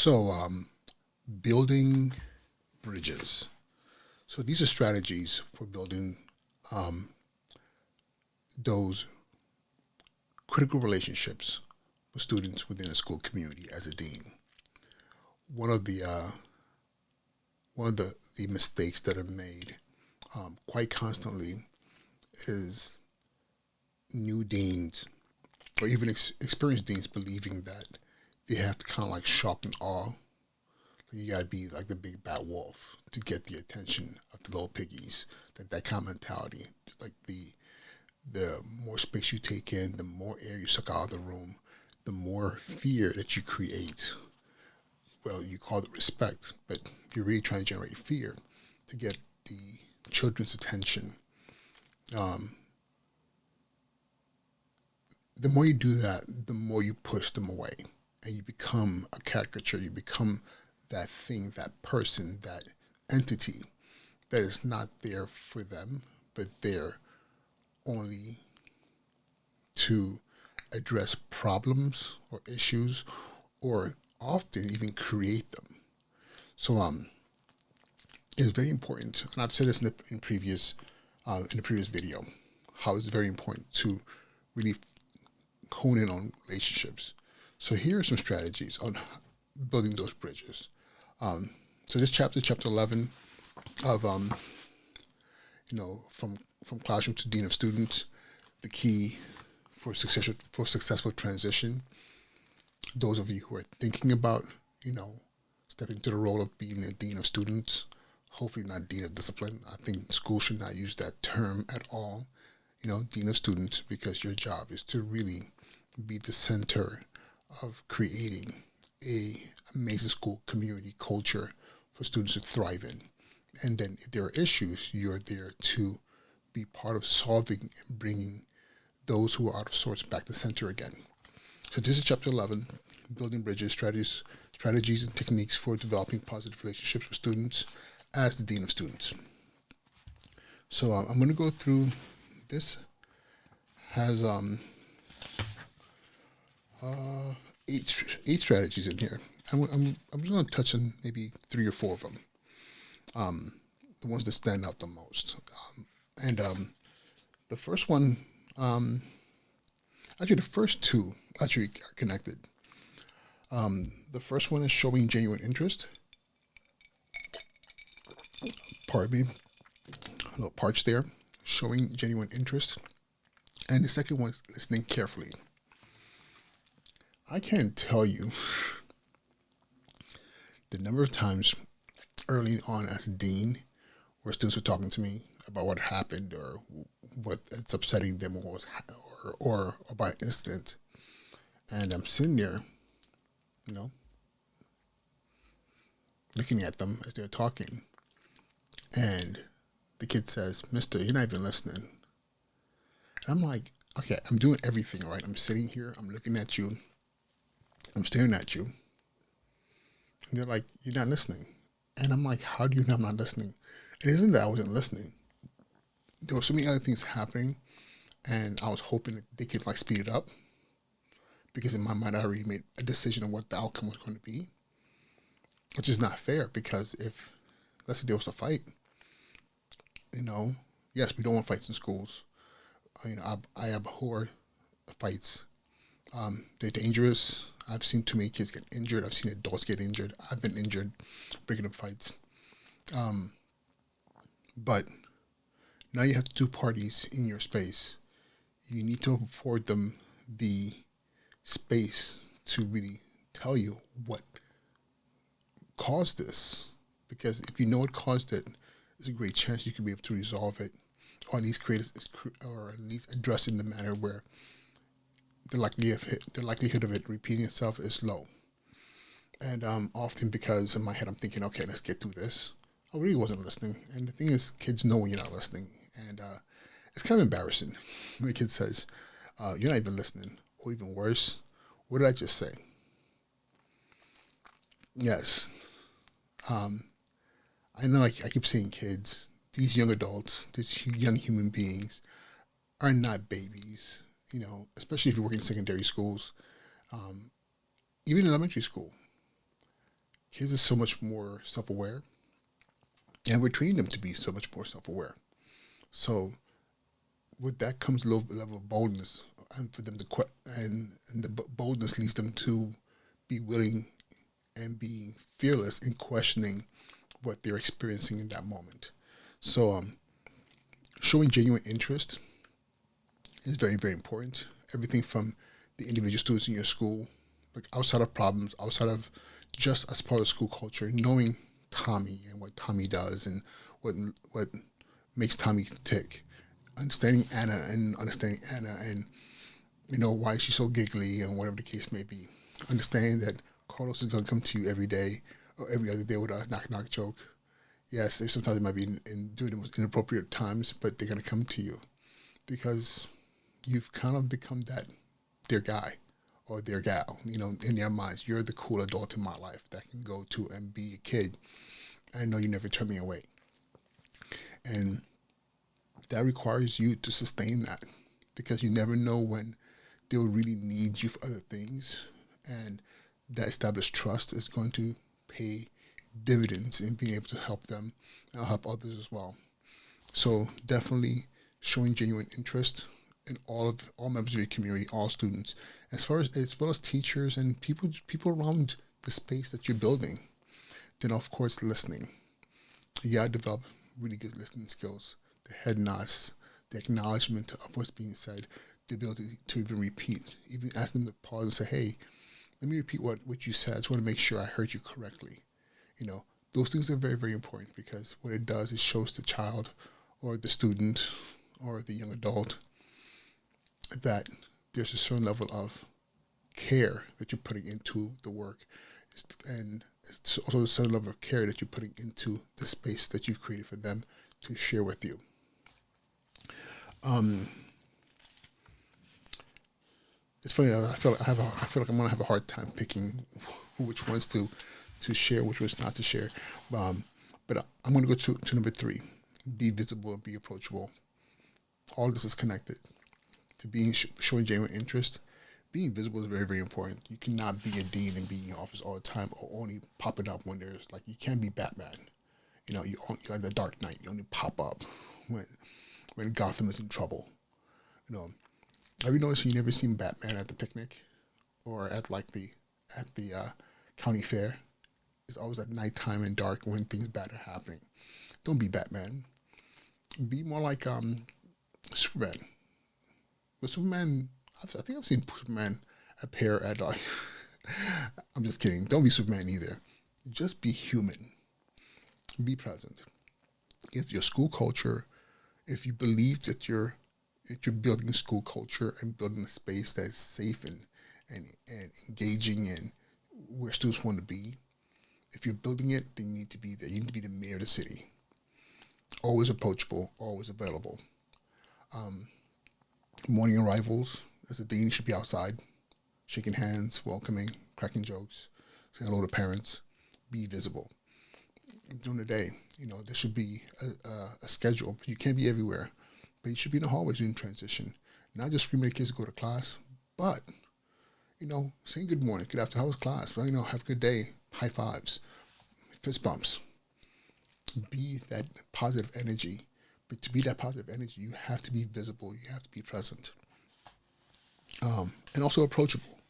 So, building bridges. So these are strategies for building um, those critical relationships with students within a school community as a dean. One of the uh, one of the mistakes that are made quite constantly is new deans or even experienced deans believing that they have to kind of like shock and awe. You got to be like the big bad wolf to get the attention of the little piggies. That kind of mentality, like the more space you take in, the more air you suck out of the room, the more fear that you create. Well, you call it respect, but you're really trying to generate fear to get the children's attention. Um, the more you do that, the more you push them away, and you become a caricature. You become that thing, that person, that entity that is not there for them, but there only to address problems or issues, or often even create them. So it's very important, and I've said this in the previous video, how it's very important to really hone in on relationships. So here are some strategies on building those bridges. So this chapter 11 of from classroom to dean of students, the key for successful transition. Those of you who are thinking about stepping into the role of being a dean of students, hopefully not dean of discipline. I think schools should not use that term at all. Dean of students, because your job is to really be the center of creating a amazing school community culture for students to thrive in. And then if there are issues, you're there to be part of solving and bringing those who are out of sorts back to center again. So this is chapter 11, building bridges, strategies and techniques for developing positive relationships with students as the dean of students. So I'm going to go through this. Has eight strategies in here. I'm just going to touch on maybe three or four of them, the ones that stand out the most. And the first one, actually, the first two actually are connected. The first one is showing genuine interest. Pardon me, a little parched there. Showing genuine interest. And the second one is listening carefully. I can't tell you the number of times early on as a dean where students were talking to me about what happened or what it's upsetting them or about an incident. And I'm sitting there, looking at them as they're talking. And the kid says, "Mister, you're not even listening." And I'm like, okay, I'm doing everything, right? I'm sitting here, I'm looking at you, I'm staring at you. And they're like, "You're not listening." And I'm like, how do you know I'm not listening? It isn't that I wasn't listening. There were so many other things happening, and I was hoping that they could like speed it up, because in my mind I already made a decision on what the outcome was going to be, which is not fair, because if, let's say there was a fight, yes, we don't want fights in schools. I abhor fights. They're dangerous. I've seen too many kids get injured. I've seen adults get injured. I've been injured breaking up fights. But now you have two parties in your space. You need to afford them the space to really tell you what caused this. Because if you know what caused it, there's a great chance you could be able to resolve it, or at least or at least address it in a manner where the likelihood of it repeating itself is low. And often, because in my head I'm thinking, okay, let's get through this, I really wasn't listening. And the thing is, kids know when you're not listening, and it's kind of embarrassing when a kid says, "You're not even listening," or even worse, "What did I just say?" Yes, I know. I keep saying kids. These young adults, these young human beings, are not babies. Especially if you work in secondary schools, even in elementary school. kids are so much more self-aware, and we're training them to be so much more self-aware. So with that comes a level of boldness, and for them to and the boldness leads them to be willing and be fearless in questioning what they're experiencing in that moment. So showing genuine interest is very, very important. Everything from the individual students in your school, like outside of problems, outside of just as part of school culture, knowing Tommy and what Tommy does and what makes Tommy tick, understanding Anna and why she's so giggly and whatever the case may be. Understanding that Carlos is going to come to you every day or every other day with a knock joke. Yes, sometimes it might be in doing the most inappropriate times, but they're going to come to you because you've kind of become their guy or their gal. In their minds, you're the cool adult in my life that can go to and be a kid. I know you never turn me away. And that requires you to sustain that because you never know when they'll really need you for other things. And that established trust is going to pay dividends in being able to help them and help others as well. So definitely showing genuine interest in all members of your community, all students, as well as teachers and people around the space that you're building. Then of course listening. You gotta develop really good listening skills. The head nods, the acknowledgement of what's being said, the ability to even repeat, even ask them to pause and say, hey, let me repeat what you said. I just want to make sure I heard you correctly. Those things are very, very important because what it does is shows the child or the student or the young adult that there's a certain level of care that you're putting into the work, and it's also a certain level of care that you're putting into the space that you've created for them to share with you. It's funny. I feel like I'm gonna have a hard time picking which ones to share, which ones not to share. But I'm gonna go to number 3: be visible and be approachable. All this is connected to showing genuine interest. Being visible is very, very important. You cannot be a dean and be in your office all the time, or only popping up when there's you can't be Batman. You're like the Dark Knight. You only pop up when Gotham is in trouble. Have you noticed you never seen Batman at the picnic or at the county fair? It's always at nighttime and dark when things bad are happening. Don't be Batman. Be more like Superman. But Superman, I think I've seen Superman appear at I'm just kidding. Don't be Superman either. Just be human. Be present. If your school culture, if you believe that you're building school culture and building a space that's safe and engaging and where students want to be, if you're building it, then you need to be there. You need to be the mayor of the city. Always approachable, always available. Morning arrivals, as a dean, you should be outside, shaking hands, welcoming, cracking jokes, saying hello to parents. Be visible. During the day, there should be a schedule. You can't be everywhere, but you should be in the hallways during transition. Not just screaming at kids to go to class, but, saying good morning, good afternoon, how was class? Well, have a good day, high fives, fist bumps. Be that positive energy. But to be that positive energy, you have to be visible. You have to be present. And also approachable.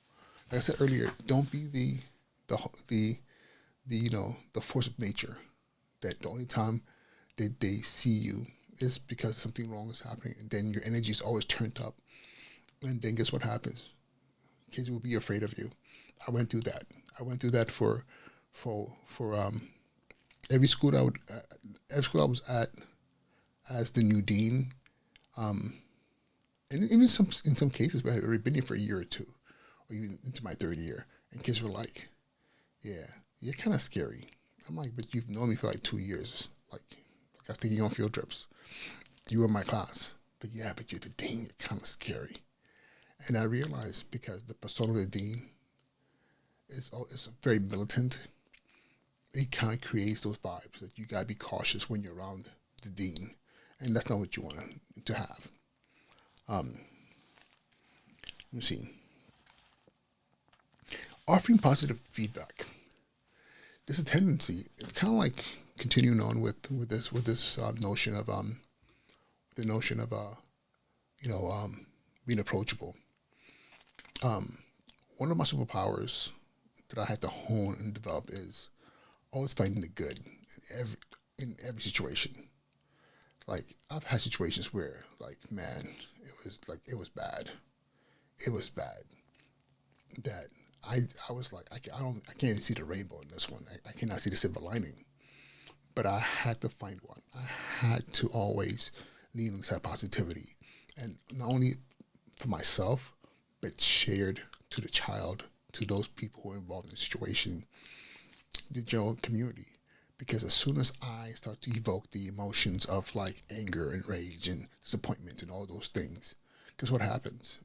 Like I said earlier, don't be the force of nature. That the only time that they see you is because something wrong is happening, and then your energy is always turned up. And then guess what happens? Kids will be afraid of you. I went through that. For every school I was at as the new dean, and even in some cases where I had already been here for a year or two, or even into my third year, and kids were like, "Yeah, you're kind of scary." I'm like, "But you've known me for 2 years. I've taken you on field trips. You were in my class. But yeah, but you're the dean. You're kind of scary." And I realized because the persona of the dean is very militant, it kind of creates those vibes that you gotta be cautious when you're around the dean, and that's not what you want to have. Let me see. Offering positive feedback. there's a tendency, kind of like continuing on with this notion of the notion of you know being approachable. Um, One of my superpowers that I had to hone and develop is always finding the good in every situation. Like I've had situations where, like, man, it was bad. It was bad that I was like, I can't even see the rainbow in this one. I cannot see the silver lining. But I had to find one. I had to always lean on that positivity, and not only for myself, but shared to the child, to those people who are involved in the situation, the general community. Because as soon as I start to evoke the emotions of like anger and rage and disappointment and all those things, guess what happens?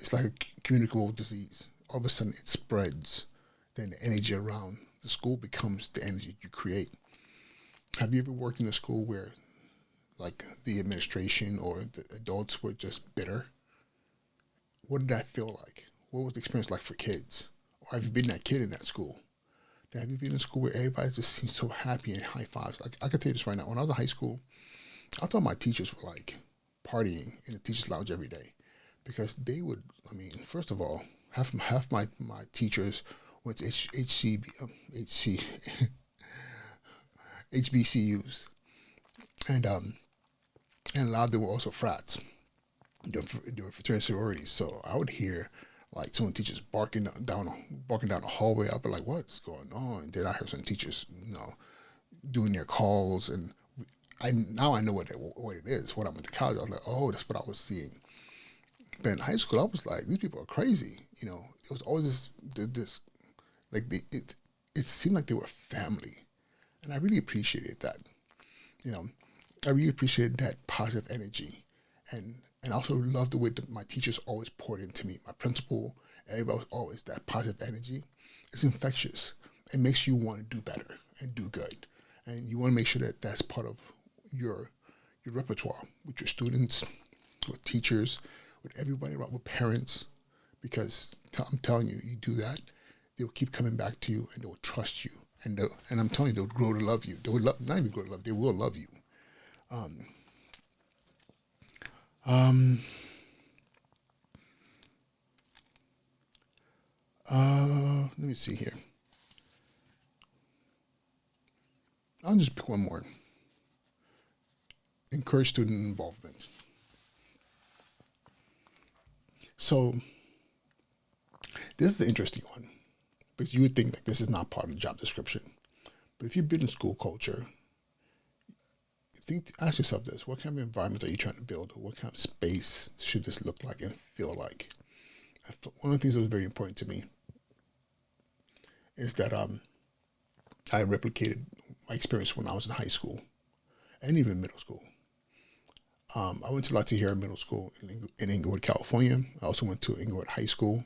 It's like a communicable disease. All of a sudden, it spreads. Then the energy around the school becomes the energy you create. Have you ever worked in a school where, like, the administration or the adults were just bitter? What did that feel like? What was the experience like for kids? Or have you been that kid in that school? Have you been in a school where everybody just seems so happy and high fives? Like, I can tell you this right now. When I was in high school, I thought my teachers were like partying in the teachers' lounge every day because they would. I mean, first of all, half my teachers went to HBCUs, and and a lot of them were also frats. Doing fraternity sororities. So I would hear like some teachers barking down the hallway. I'd be like, "What's going on?" And then I heard some teachers, doing their calls, and I know what it is. When I went to college, I was like, "Oh, that's what I was seeing." But in high school, I was like, "These people are crazy." It was always this like it seemed like they were family, and I really appreciated that. You know, I really appreciated that positive energy, and and also loved the way that my teachers always poured into me. My principal, everybody was always that positive energy. It's infectious. It makes you want to do better and do good, and you want to make sure that that's part of your your repertoire with your students, with teachers, with everybody around, with parents, because I'm telling you, you do that, they'll keep coming back to you and they'll trust you, and I'm telling you, they'll grow to love you. They will love, not even grow to love, they will love you. Um, um, Let me see here. I'll just pick one more. Encourage student involvement. So this is the interesting one because you would think that this is not part of the job description. But if you've been in school culture, ask yourself this: what kind of environment are you trying to build? What kind of space should this look like and feel like? One of the things that was very important to me is that I replicated my experience when I was in high school and even middle school. I went to La Tijera Middle School in Inglewood, California. I also went to Inglewood High School,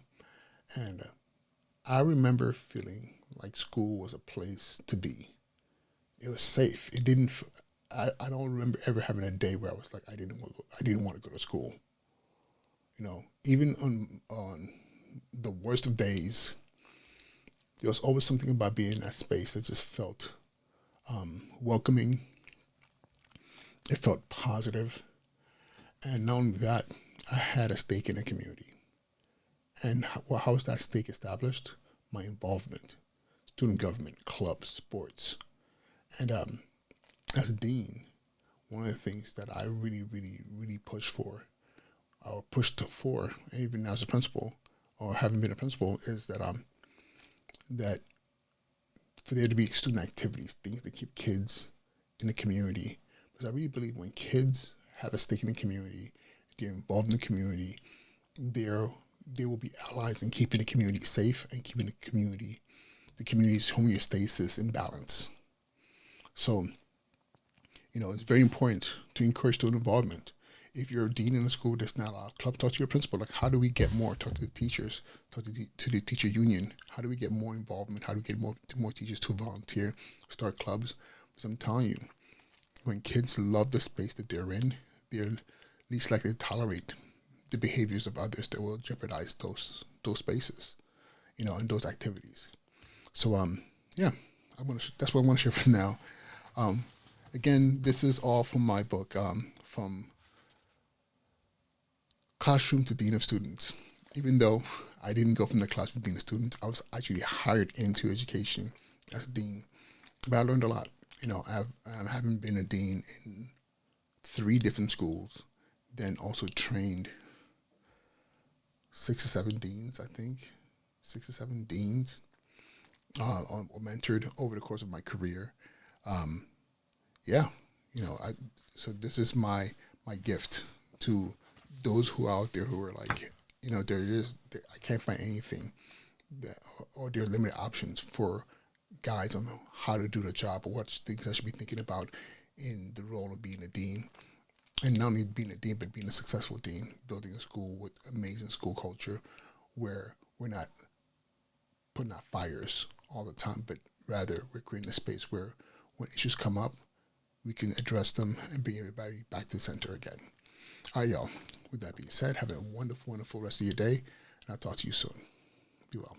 and I remember feeling like school was a place to be. It was safe. It didn't. I don't remember ever having a day where I was like I didn't want to go to school. Even on the worst of days, there was always something about being in that space that just felt welcoming. It felt positive, and not only that, I had a stake in the community. And how was that stake established? My involvement, student government, clubs, sports, and as a dean, one of the things that I really, really, really pushed for, or pushed for, even as a principal, or having been a principal, is that for there to be student activities, things that keep kids in the community. Because I really believe when kids have a stake in the community, they're involved in the community, they're they will be allies in keeping the community safe and keeping the community's homeostasis in balance. So, it's very important to encourage student involvement. If you're a dean in a school that's not a club, talk to your principal. Like, how do we get more? Talk to the teachers, talk to the teacher union. How do we get more involvement? How do we get more teachers to volunteer, start clubs? Because I'm telling you, when kids love the space that they're in, they're least likely to tolerate the behaviors of others that will jeopardize those spaces, and those activities. So yeah, that's what I want to share for now. Um, Again, this is all from my book, from classroom to dean of students. Even though I didn't go from the classroom to dean of students, I was actually hired into education as a dean. But I learned a lot. Having been a dean in 3 different schools, then also trained 6 or 7 deans, I think, 6 or 7 deans, or mentored over the course of my career. Um, yeah, I so this is my gift to those who are out there who are like, I can't find anything that, or there are limited options for guides on how to do the job or what things I should be thinking about in the role of being a dean, and not only being a dean but being a successful dean, building a school with amazing school culture where we're not putting out fires all the time, but rather we're creating a space where when issues come up, we can address them and bring everybody back to the center again. All right, y'all. With that being said, have a wonderful, wonderful rest of your day, and I'll talk to you soon. Be well.